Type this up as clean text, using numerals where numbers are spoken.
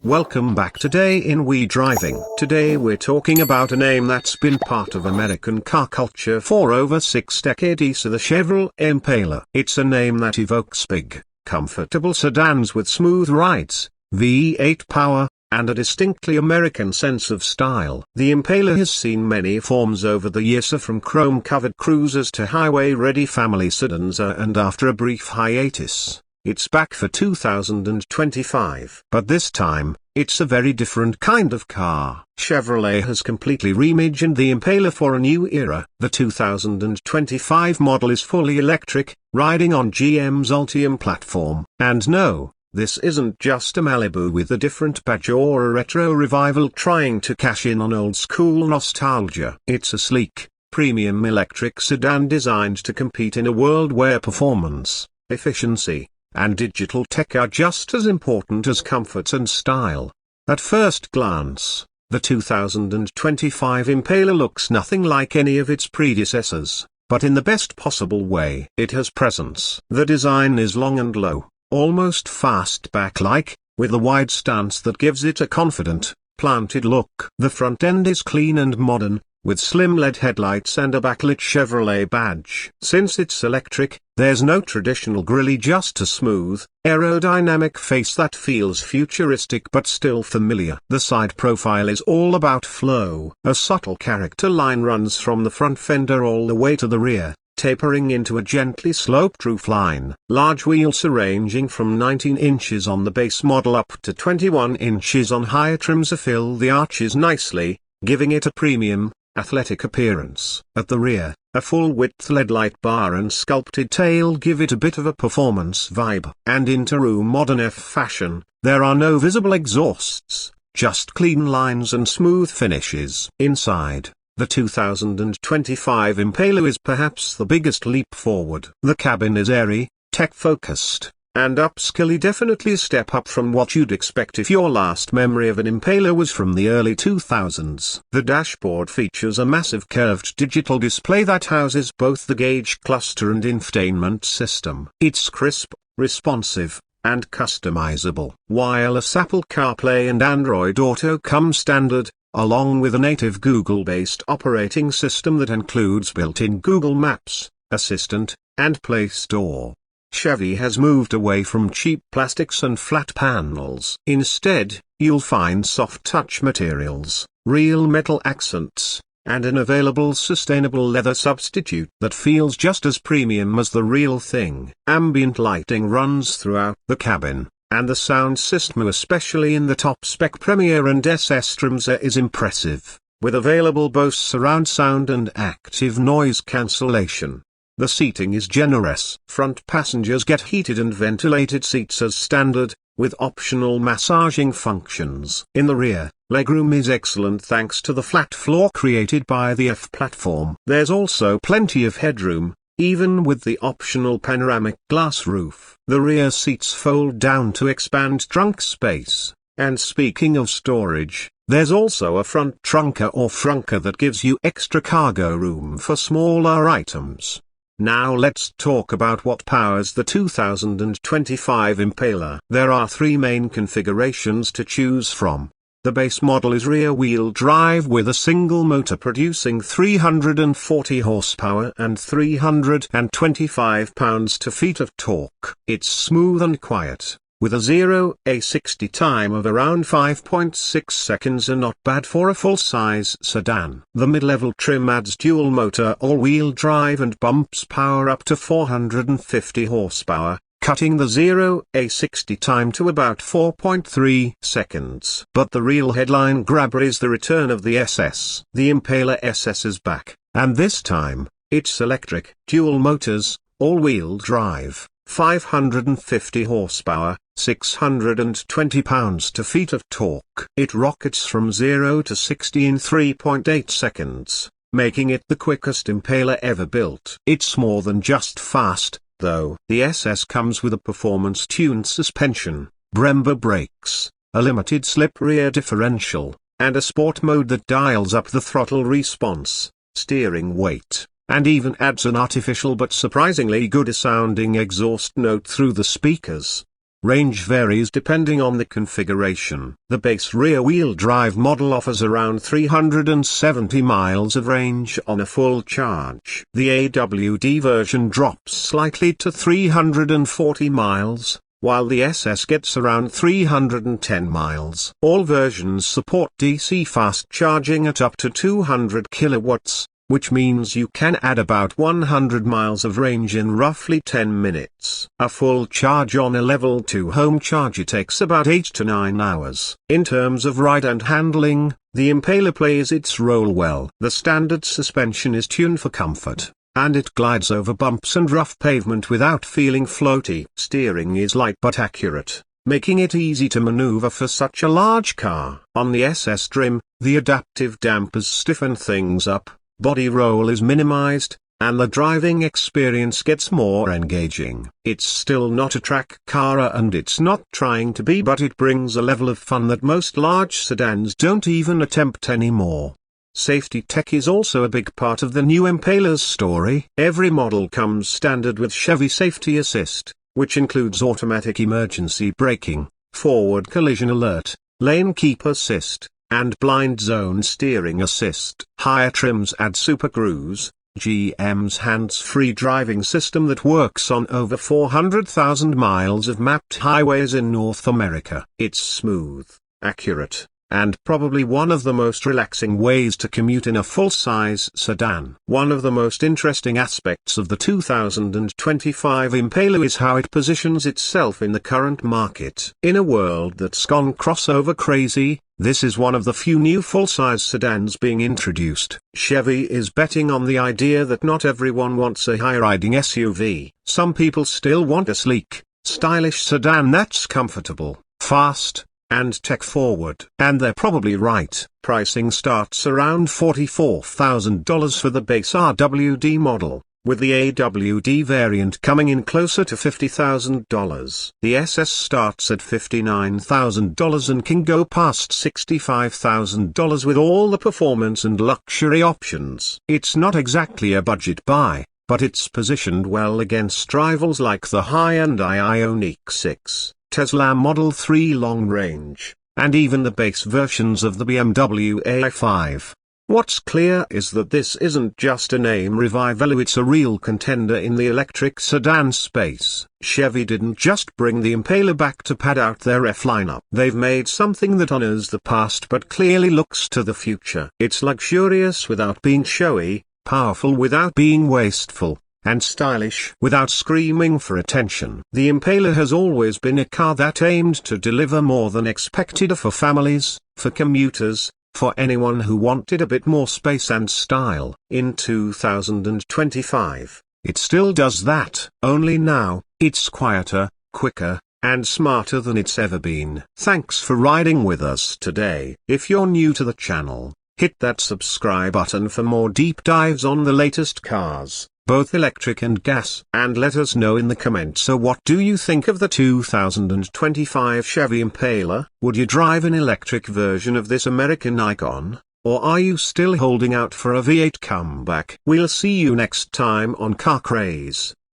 Welcome back. Today in We Driving. Today we're talking about a name that's been part of American car culture for over 6 decades, the Chevrolet Impala. It's a name that evokes big, comfortable sedans with smooth rides, V8 power, and a distinctly American sense of style. The Impala has seen many forms over the years, from chrome-covered cruisers to highway-ready family sedans, and after a brief hiatus, it's back for 2025. But this time, it's a very different kind of car. Chevrolet has completely reimagined the Impala for a new era. The 2025 model is fully electric, riding on GM's Ultium platform. And no, this isn't just a Malibu with a different badge or a retro revival trying to cash in on old-school nostalgia. It's a sleek, premium electric sedan designed to compete in a world where performance, efficiency, and digital tech are just as important as comfort and style. At first glance, the 2025 Impala looks nothing like any of its predecessors, but in the best possible way. It has presence. The design is long and low, almost fastback-like, with a wide stance that gives it a confident, planted look. The front end is clean and modern, with slim LED headlights and a backlit Chevrolet badge. Since it's electric, there's no traditional grille, just a smooth, aerodynamic face that feels futuristic but still familiar. The side profile is all about flow. A subtle character line runs from the front fender all the way to the rear, tapering into a gently sloped roofline. Large wheels ranging from 19 inches on the base model up to 21 inches on higher trims fill the arches nicely, giving it a premium, athletic appearance. At the rear, a full-width LED light bar and sculpted tail give it a bit of a performance vibe. And in true modern F fashion, there are no visible exhausts, just clean lines and smooth finishes. Inside, the 2025 Impala is perhaps the biggest leap forward. The cabin is airy, tech-focused, and upscale, definitely a step up from what you'd expect if your last memory of an Impala was from the early 2000s. The dashboard features a massive curved digital display that houses both the gauge cluster and infotainment system. It's crisp, responsive, and customizable. Wireless Apple CarPlay and Android Auto come standard, along with a native Google-based operating system that includes built-in Google Maps, Assistant, and Play Store. Chevy has moved away from cheap plastics and flat panels. Instead, you'll find soft touch materials, real metal accents, and an available sustainable leather substitute that feels just as premium as the real thing. Ambient lighting runs throughout the cabin, and the sound system, especially in the top-spec Premier and SS trims, is impressive, with available Bose surround sound and active noise cancellation. The seating is generous. Front passengers get heated and ventilated seats as standard, with optional massaging functions. In the rear, legroom is excellent thanks to the flat floor created by the F platform. There's also plenty of headroom, even with the optional panoramic glass roof. The rear seats fold down to expand trunk space. And speaking of storage, there's also a front trunker or frunker that gives you extra cargo room for smaller items. Now let's talk about what powers the 2025 Impala. There are 3 main configurations to choose from. The base model is rear-wheel drive with a single motor producing 340 horsepower and 325 pounds-feet of torque. It's smooth and quiet, with a 0-60 time of around 5.6 seconds, and not bad for a full-size sedan. The mid-level trim adds dual-motor all-wheel drive and bumps power up to 450 horsepower, cutting the 0-60 time to about 4.3 seconds. But the real headline grabber is the return of the SS. The Impala SS is back, and this time, it's electric. Dual motors, all-wheel drive, 550 horsepower, 620 pounds-feet of torque. It rockets from 0 to 60 in 3.8 seconds, making it the quickest Impala ever built. It's more than just fast, though. The SS comes with a performance-tuned suspension, Brembo brakes, a limited-slip rear differential, and a sport mode that dials up the throttle response, steering weight, and even adds an artificial but surprisingly good-sounding exhaust note through the speakers. Range varies depending on the configuration. The base rear-wheel drive model offers around 370 miles of range on a full charge. The AWD version drops slightly to 340 miles, while the SS gets around 310 miles. All versions support DC fast charging at up to 200 kilowatts, which means you can add about 100 miles of range in roughly 10 minutes. A full charge on a level 2 home charger takes about 8 to 9 hours. In terms of ride and handling, the Impala plays its role well. The standard suspension is tuned for comfort, and it glides over bumps and rough pavement without feeling floaty. Steering is light but accurate, making it easy to maneuver for such a large car. On the SS trim, the adaptive dampers stiffen things up, body roll is minimized, and the driving experience gets more engaging. It's still not a track car and it's not trying to be, but it brings a level of fun that most large sedans don't even attempt anymore. Safety tech is also a big part of the new Impala's story. Every model comes standard with Chevy Safety Assist, which includes automatic emergency braking, forward collision alert, lane keep assist, and blind zone steering assist. Higher trims add Super Cruise, GM's hands-free driving system that works on over 400,000 miles of mapped highways in North America. It's smooth, accurate, and probably one of the most relaxing ways to commute in a full-size sedan. One of the most interesting aspects of the 2025 Impala is how it positions itself in the current market. In a world that's gone crossover crazy, this is one of the few new full-size sedans being introduced. Chevy is betting on the idea that not everyone wants a high-riding SUV. Some people still want a sleek, stylish sedan that's comfortable, fast, and tech-forward. And they're probably right. Pricing starts around $44,000 for the base RWD model, with the AWD variant coming in closer to $50,000. The SS starts at $59,000 and can go past $65,000 with all the performance and luxury options. It's not exactly a budget buy, but it's positioned well against rivals like the high-end Ioniq 6, Tesla Model 3 Long Range, and even the base versions of the BMW i5. What's clear is that this isn't just a name revival, it's a real contender in the electric sedan space. Chevy didn't just bring the Impala back to pad out their F lineup. They've made something that honors the past but clearly looks to the future. It's luxurious without being showy, powerful without being wasteful, and stylish without screaming for attention. The Impala has always been a car that aimed to deliver more than expected for families, for commuters, for anyone who wanted a bit more space and style. In 2025, it still does that. Only now, it's quieter, quicker, and smarter than it's ever been. Thanks for riding with us today. If you're new to the channel, hit that subscribe button for more deep dives on the latest cars, both electric and gas. And let us know in the comments, so what do you think of the 2025 Chevy Impala? Would you drive an electric version of this American icon? Or are you still holding out for a V8 comeback? We'll see you next time on Car Craze.